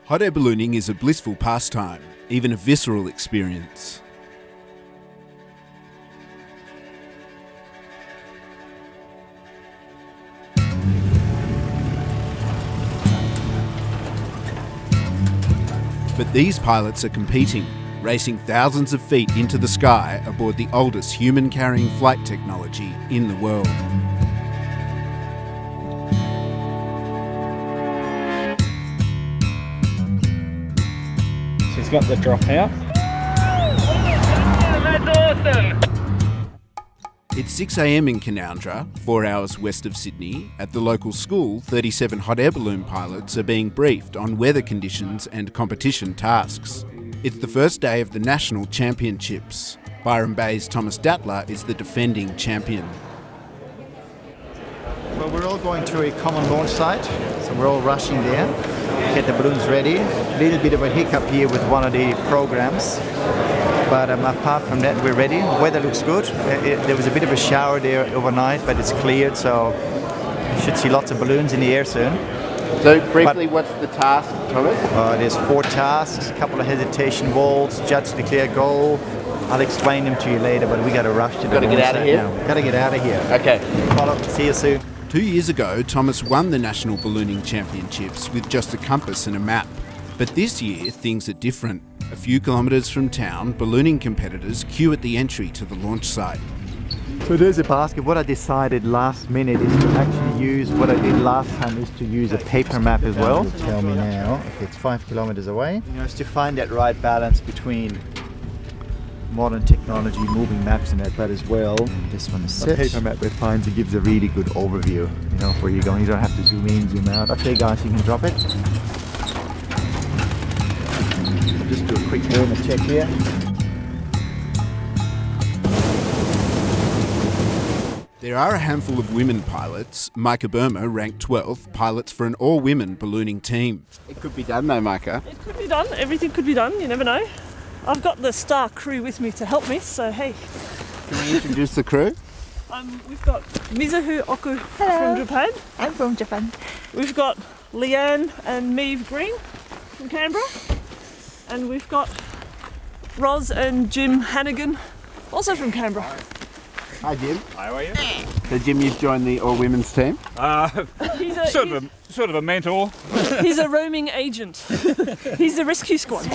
Hot air ballooning is a blissful pastime, even a visceral experience. But these pilots are competing, racing thousands of feet into the sky aboard the oldest human-carrying flight technology in the world. She's got the drop out. That's awesome! It's 6 a.m. in Canowindra, 4 hours west of Sydney. At the local school, 37 hot air balloon pilots are being briefed on weather conditions and competition tasks. It's the first day of the National Championships. Byron Bay's Thomas Dattler is the defending champion. Well, we're all going to a common launch site, so we're all rushing there, get the balloons ready. A little bit of a hiccup here with one of the programs, but apart from that, we're ready. The weather looks good. There was a bit of a shower there overnight, but it's cleared, so you should see lots of balloons in the air soon. So briefly, what's the task, Thomas? There's 4 tasks, a couple of hesitation walls, judge declare goal. I'll explain them to you later, but we got to rush to the Got to get out of here? Got to get out of here. Okay. Follow. See you soon. 2 years ago, Thomas won the National Ballooning Championships with just a compass and a map. But this year, things are different. A few kilometres from town, ballooning competitors queue at the entry to the launch site. So there's a basket. What I decided last minute is to actually use, what I did last time is to use a paper map as well. You'll tell me now if it's 5 kilometres away. You know, it's to find that right balance between modern technology, moving maps and that, but as well, this one is set. A paper map that finds, it gives a really good overview, you know, where you're going. You don't have to zoom in, zoom out. Okay guys, you can drop it. I'll just do a quick warmer check here. There are a handful of women pilots. Micah Burma ranked 12th, pilots for an all-women ballooning team. It could be done though, Micah. It could be done. Everything could be done. You never know. I've got the star crew with me to help me, so hey. Can we introduce the crew? We've got Mizuho Oku from Japan. I'm from Japan. We've got Leanne and Maeve Green from Canberra. And we've got Roz and Jim Hannigan, also from Canberra. Hi Jim. Hi, how are you? So Jim, you've joined the all-women's team? Sort of a mentor. He's a roaming agent. He's the rescue squad.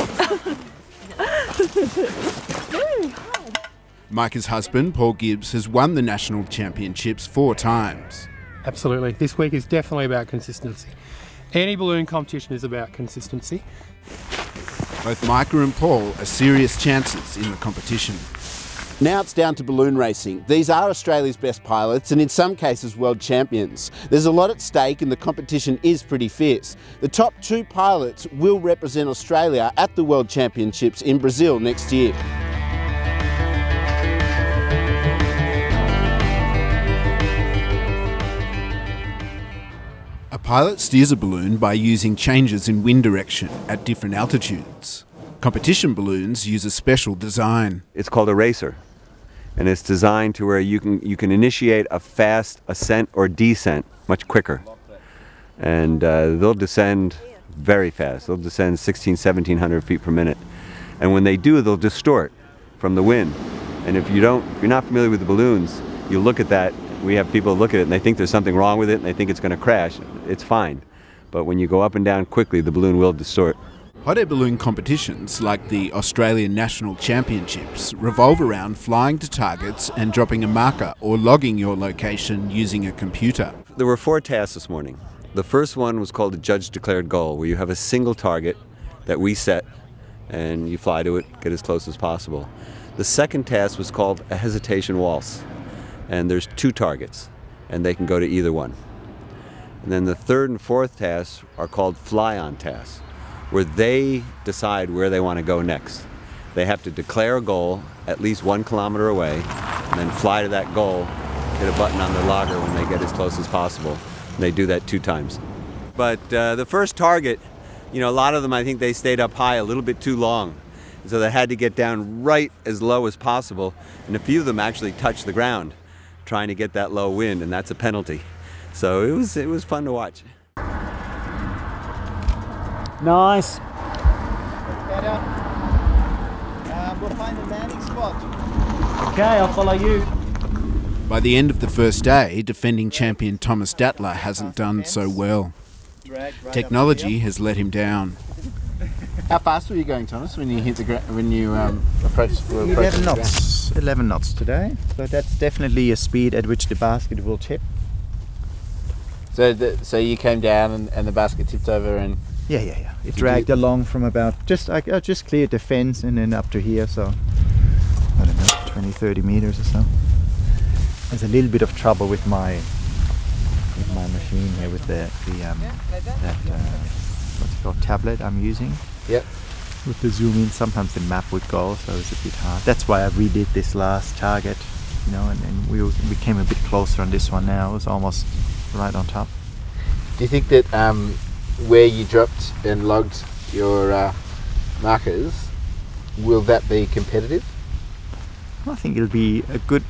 Micah's husband, Paul Gibbs, has won the National Championships 4 times. Absolutely. This week is definitely about consistency. Any balloon competition is about consistency. Both Micah and Paul are serious chances in the competition. Now it's down to balloon racing. These are Australia's best pilots and in some cases world champions. There's a lot at stake and the competition is pretty fierce. The top 2 pilots will represent Australia at the World Championships in Brazil next year. A pilot steers a balloon by using changes in wind direction at different altitudes. Competition balloons use a special design. It's called a racer, and it's designed to where you can initiate a fast ascent or descent much quicker. And they'll descend very fast. They'll descend 1,1700 feet per minute. And when they do, they'll distort from the wind. And if you're not familiar with the balloons, you look at that. We have people look at it and they think there's something wrong with it and they think it's going to crash. It's fine. But when you go up and down quickly, the balloon will distort. Hot air balloon competitions, like the Australian National Championships, revolve around flying to targets and dropping a marker or logging your location using a computer. There were 4 tasks this morning. The first one was called a judge-declared goal, where you have a single target that we set and you fly to it, get as close as possible. The second task was called a hesitation waltz, and there's 2 targets, and they can go to either one. And then the third and fourth tasks are called fly-on tasks, where they decide where they want to go next. They have to declare a goal at least 1 kilometer away and then fly to that goal, hit a button on their logger when they get as close as possible. And they do that 2 times. But the first target, you know, a lot of them, I think they stayed up high a little bit too long. So they had to get down right as low as possible. And a few of them actually touched the ground trying to get that low wind, and that's a penalty. So it was fun to watch. Nice. Better. We'll find a landing spot. Okay, I'll follow you. By the end of the first day, defending champion Thomas Dattler hasn't done so well. Technology has let him down. How fast were you going, Thomas, when you hit the approached? 11 knots. 11 knots today. So that's definitely a speed at which the basket will tip. So you came down and the basket tipped over and... Yeah. It dragged along from about... I just cleared the fence and then up to here, so... I don't know, 20, 30 meters or so. There's a little bit of trouble with my machine here with that what's it called, tablet I'm using. Yep. With the zoom in, sometimes the map would go, so it's a bit hard. That's why I redid this last target, you know, and we came a bit closer on this one now. It was almost right on top. Do you think that where you dropped and logged your markers, will that be competitive? I think it'll be a good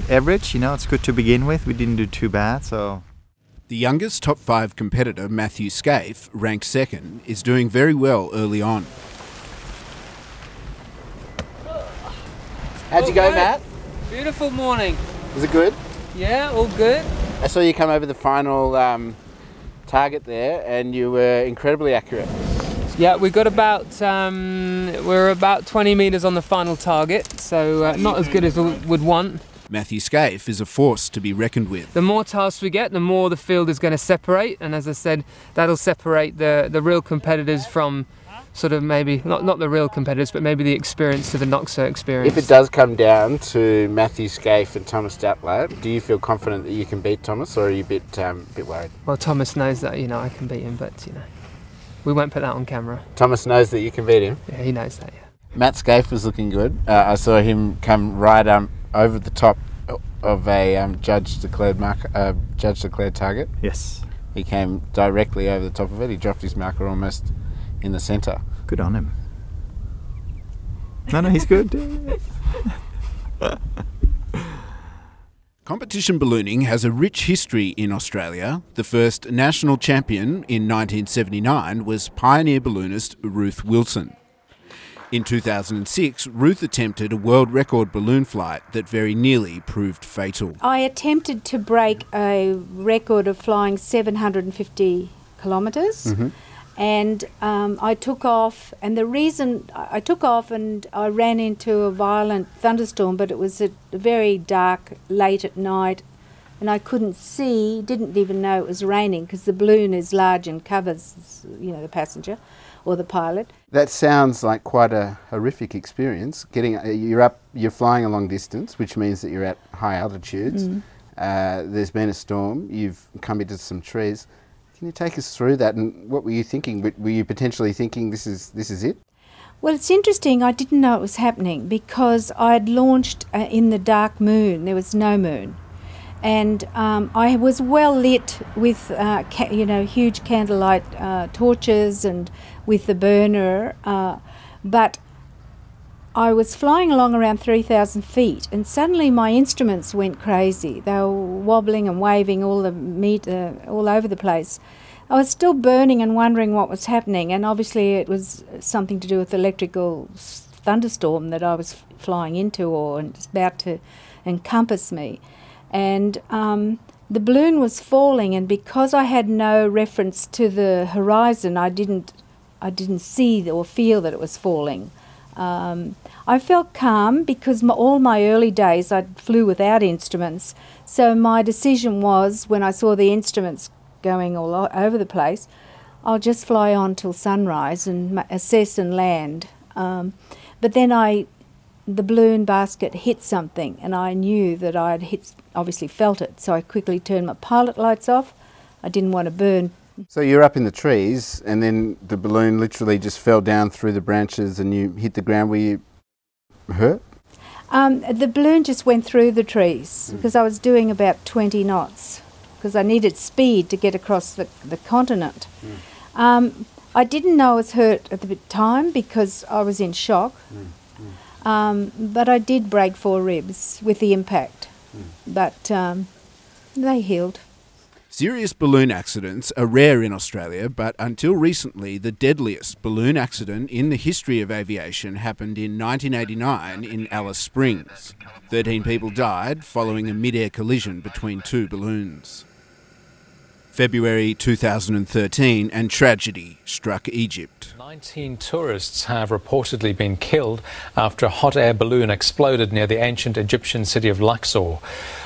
average. You know, it's good to begin with. We didn't do too bad, so. The youngest top 5 competitor, Matthew Scaife, ranked second, is doing very well early on. How'd you go, Matt? Beautiful morning. Was it good? Yeah, all good. I saw you come over the final target there, and you were incredibly accurate. Yeah, we got about we're about 20 meters on the final target, so not as good as we would want. Matthew Scaife is a force to be reckoned with. The more tasks we get, the more the field is going to separate, and as I said, that'll separate the real competitors from sort of maybe not the real competitors, but maybe the experience to the not so experienced. If it does come down to Matthew Scaife and Thomas Dattler, do you feel confident that you can beat Thomas, or are you a bit worried? Well, Thomas knows that I can beat him, but we won't put that on camera. Thomas knows that you can beat him? Yeah, he knows that, yeah. Matt Scaife was looking good. I saw him come right over the top of a judge-declared target. Yes. He came directly over the top of it. He dropped his marker almost in the centre. Good on him. No, he's good. Competition ballooning has a rich history in Australia. The first national champion in 1979 was pioneer balloonist Ruth Wilson. In 2006, Ruth attempted a world record balloon flight that very nearly proved fatal. I attempted to break a record of flying 750 kilometres. Mm-hmm. And I took off, and the reason I took off and I ran into a violent thunderstorm, but it was very dark, late at night, and I couldn't see, didn't even know it was raining because the balloon is large and covers, the passenger or the pilot. That sounds like quite a horrific experience. You're flying a long distance, which means that you're at high altitudes. There's been a storm, you've come into some trees. Can you take us through that, and what were you thinking? Were you potentially thinking this is it? Well, it's interesting. I didn't know it was happening because I'd launched in the dark moon. There was no moon, and I was well lit with huge candlelight torches and with the burner, but I was flying along around 3,000 feet, and suddenly my instruments went crazy. They were wobbling and waving all over the place. I was still burning and wondering what was happening, and obviously it was something to do with the electrical thunderstorm that I was flying into or about to encompass me. And the balloon was falling, and because I had no reference to the horizon, I didn't see or feel that it was falling. I felt calm because all my early days I flew without instruments, so my decision was, when I saw the instruments going all over the place, I'll just fly on till sunrise and assess and land. But then the balloon basket hit something, and I knew that I had obviously felt it, so I quickly turned my pilot lights off. I didn't want to burn. So you're up in the trees, and then the balloon literally just fell down through the branches and you hit the ground. Were you hurt? The balloon just went through the trees because I was doing about 20 knots because I needed speed to get across the continent. I didn't know I was hurt at the time because I was in shock, but I did break 4 ribs with the impact, but they healed. Serious balloon accidents are rare in Australia, but until recently, the deadliest balloon accident in the history of aviation happened in 1989 in Alice Springs. 13 people died following a mid-air collision between two balloons. February 2013, and tragedy struck Egypt. 19 tourists have reportedly been killed after a hot air balloon exploded near the ancient Egyptian city of Luxor.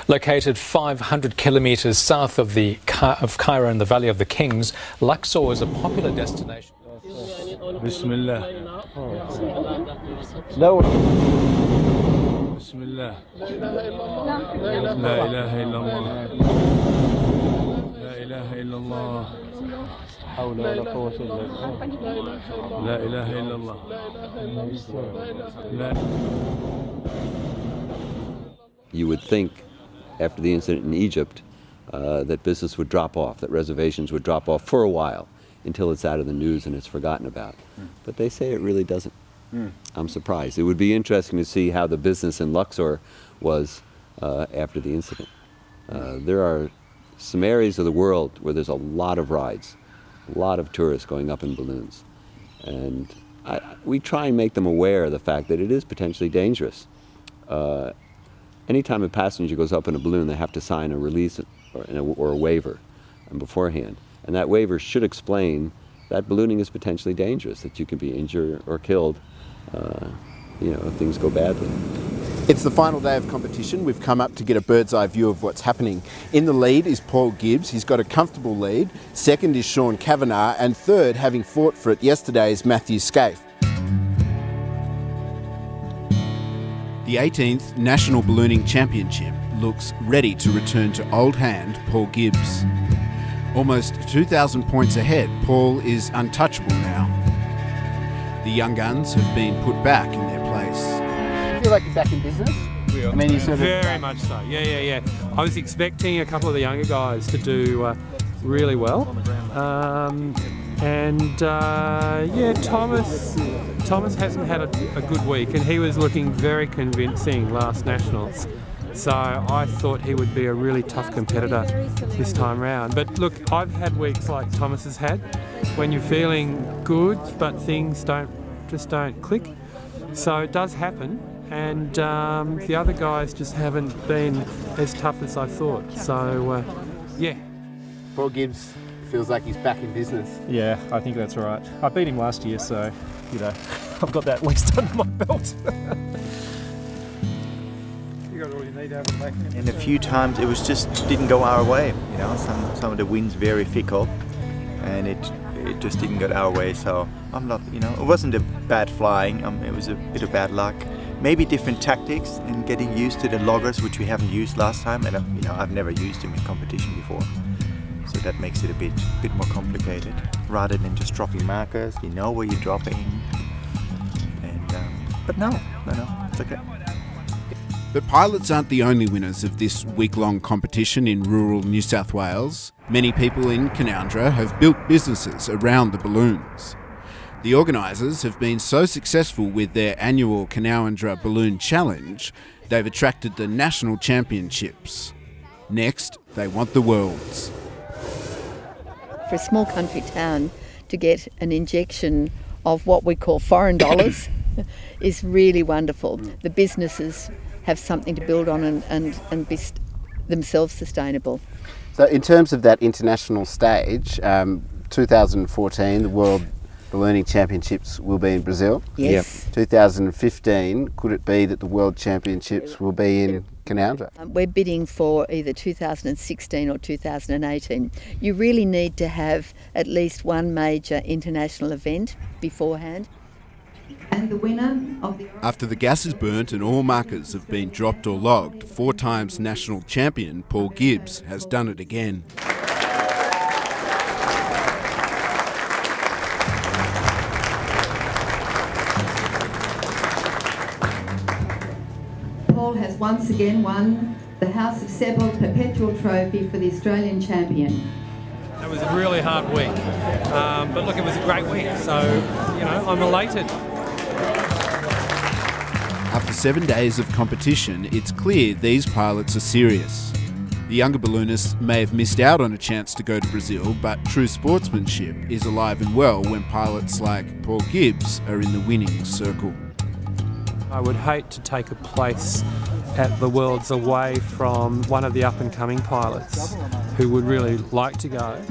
Located 500 kilometres south of Cairo in the Valley of the Kings, Luxor is a popular destination. Bismillah. No. Bismillah. La ilaha illallah. La ilaha illallah. La ilaha illallah. You would think, after the incident in Egypt, that business would drop off, that reservations would drop off for a while until it's out of the news and it's forgotten about. But they say it really doesn't. I'm surprised. It would be interesting to see how the business in Luxor was after the incident. There are some areas of the world where there's a lot of rides, a lot of tourists going up in balloons. And we try and make them aware of the fact that it is potentially dangerous. Anytime a passenger goes up in a balloon, they have to sign a release or a waiver beforehand. And that waiver should explain that ballooning is potentially dangerous, that you can be injured or killed if things go badly. It's the final day of competition. We've come up to get a bird's eye view of what's happening. In the lead is Paul Gibbs. He's got a comfortable lead. Second is Sean Kavanagh, and third, having fought for it yesterday, is Matthew Scaife. The 18th National Ballooning Championship looks ready to return to old hand Paul Gibbs. Almost 2,000 points ahead, Paul is untouchable now. The young guns have been put back in their place. Do you feel like you're back in business? I mean, very much so. Yeah. I was expecting a couple of the younger guys to do really well. Thomas hasn't had a good week, and he was looking very convincing last Nationals. So I thought he would be a really tough competitor this time round. But look, I've had weeks like Thomas has had, when you're feeling good, but things just don't click. So it does happen, and the other guys just haven't been as tough as I thought. So, yeah. Paul Gibbs feels like he's back in business. Yeah, I think that's right. I beat him last year, so, I've got that at least under my belt. And a few times it didn't go our way. Some of the winds very fickle, and it just didn't go our way. So I'm not, it wasn't a bad flying. It was a bit of bad luck. Maybe different tactics and getting used to the loggers, which we haven't used last time, and I've never used them in competition before. So that makes it a bit more complicated. Rather than just dropping markers, you know where you're dropping. And but no, it's okay. But pilots aren't the only winners of this week-long competition in rural New South Wales. Many people in Canowindra have built businesses around the balloons. The organisers have been so successful with their annual Canowindra Balloon Challenge, they've attracted the national championships. Next, they want the Worlds. For a small country town to get an injection of what we call foreign dollars is really wonderful. The businesses have something to build on and be themselves sustainable. So in terms of that international stage, 2014, the World Ballooning Championships will be in Brazil. Yes. Yep. 2015, could it be that the World Championships will be in Canowindra? We're bidding for either 2016 or 2018. You really need to have at least one major international event beforehand. And the winner of the... After the gas is burnt and all markers have been dropped or logged, 4 times national champion Paul Gibbs has done it again. Paul has once again won the House of Sebel Perpetual Trophy for the Australian champion. It was a really hard week, but look, it was a great week, so, I'm elated. After 7 days of competition, it's clear these pilots are serious. The younger balloonists may have missed out on a chance to go to Brazil, but true sportsmanship is alive and well when pilots like Paul Gibbs are in the winning circle. I would hate to take a place at the Worlds away from one of the up-and-coming pilots who would really like to go